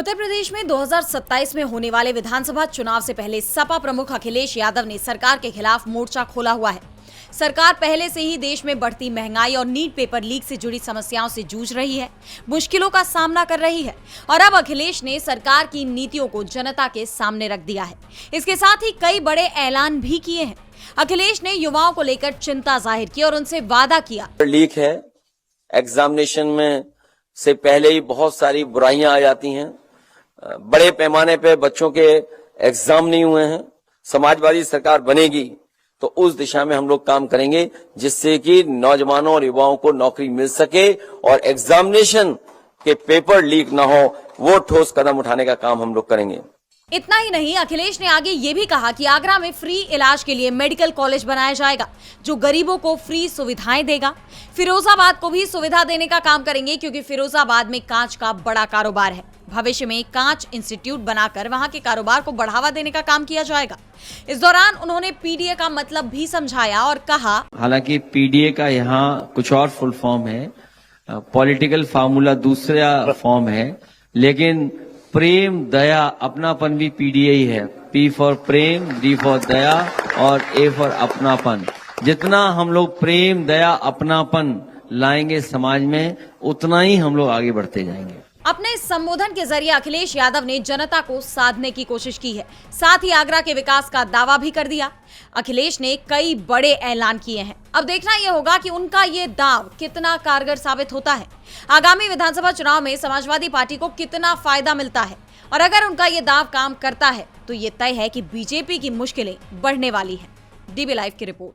उत्तर प्रदेश में 2027 में होने वाले विधानसभा चुनाव से पहले सपा प्रमुख अखिलेश यादव ने सरकार के खिलाफ मोर्चा खोला हुआ है। सरकार पहले से ही देश में बढ़ती महंगाई और नीट पेपर लीक से जुड़ी समस्याओं से जूझ रही है, मुश्किलों का सामना कर रही है और अब अखिलेश ने सरकार की नीतियों को जनता के सामने रख दिया है। इसके साथ ही कई बड़े ऐलान भी किए हैं। अखिलेश ने युवाओं को लेकर चिंता जाहिर की और उनसे वादा किया। लीक है, एग्जामिनेशन में से पहले ही बहुत सारी बुराइयां आ जाती हैं, बड़े पैमाने पे बच्चों के एग्जाम नहीं हुए हैं। समाजवादी सरकार बनेगी तो उस दिशा में हम लोग काम करेंगे जिससे कि नौजवानों और युवाओं को नौकरी मिल सके और एग्जामिनेशन के पेपर लीक ना हो, वो ठोस कदम उठाने का काम हम लोग करेंगे। इतना ही नहीं, अखिलेश ने आगे ये भी कहा कि आगरा में फ्री इलाज के लिए मेडिकल कॉलेज बनाया जाएगा जो गरीबों को फ्री सुविधाएं देगा। फिरोजाबाद को भी सुविधा देने का काम करेंगे क्योंकि फिरोजाबाद में कांच का बड़ा कारोबार है। भविष्य में कांच इंस्टीट्यूट बनाकर वहां के कारोबार को बढ़ावा देने का काम किया जाएगा। इस दौरान उन्होंने पीडीए का मतलब भी समझाया और कहा, हालांकि पीडीए का यहाँ कुछ और फुल फॉर्म है, पॉलिटिकल फार्मूला दूसरा फॉर्म है, लेकिन प्रेम दया अपनापन भी पीडीए ही है। पी फॉर प्रेम, डी फॉर दया और ए फॉर अपनापन। जितना हम लोग प्रेम दया अपनापन लाएंगे समाज में, उतना ही हम लोग आगे बढ़ते जाएंगे। अपने इस संबोधन के जरिए अखिलेश यादव ने जनता को साधने की कोशिश की है, साथ ही आगरा के विकास का दावा भी कर दिया। अखिलेश ने कई बड़े ऐलान किए हैं। अब देखना यह होगा कि उनका ये दाव कितना कारगर साबित होता है। आगामी विधानसभा चुनाव में समाजवादी पार्टी को कितना फायदा मिलता है और अगर उनका ये दाव काम करता है तो ये तय है कि बीजेपी की मुश्किलें बढ़ने वाली हैं। डीबी लाइव की रिपोर्ट।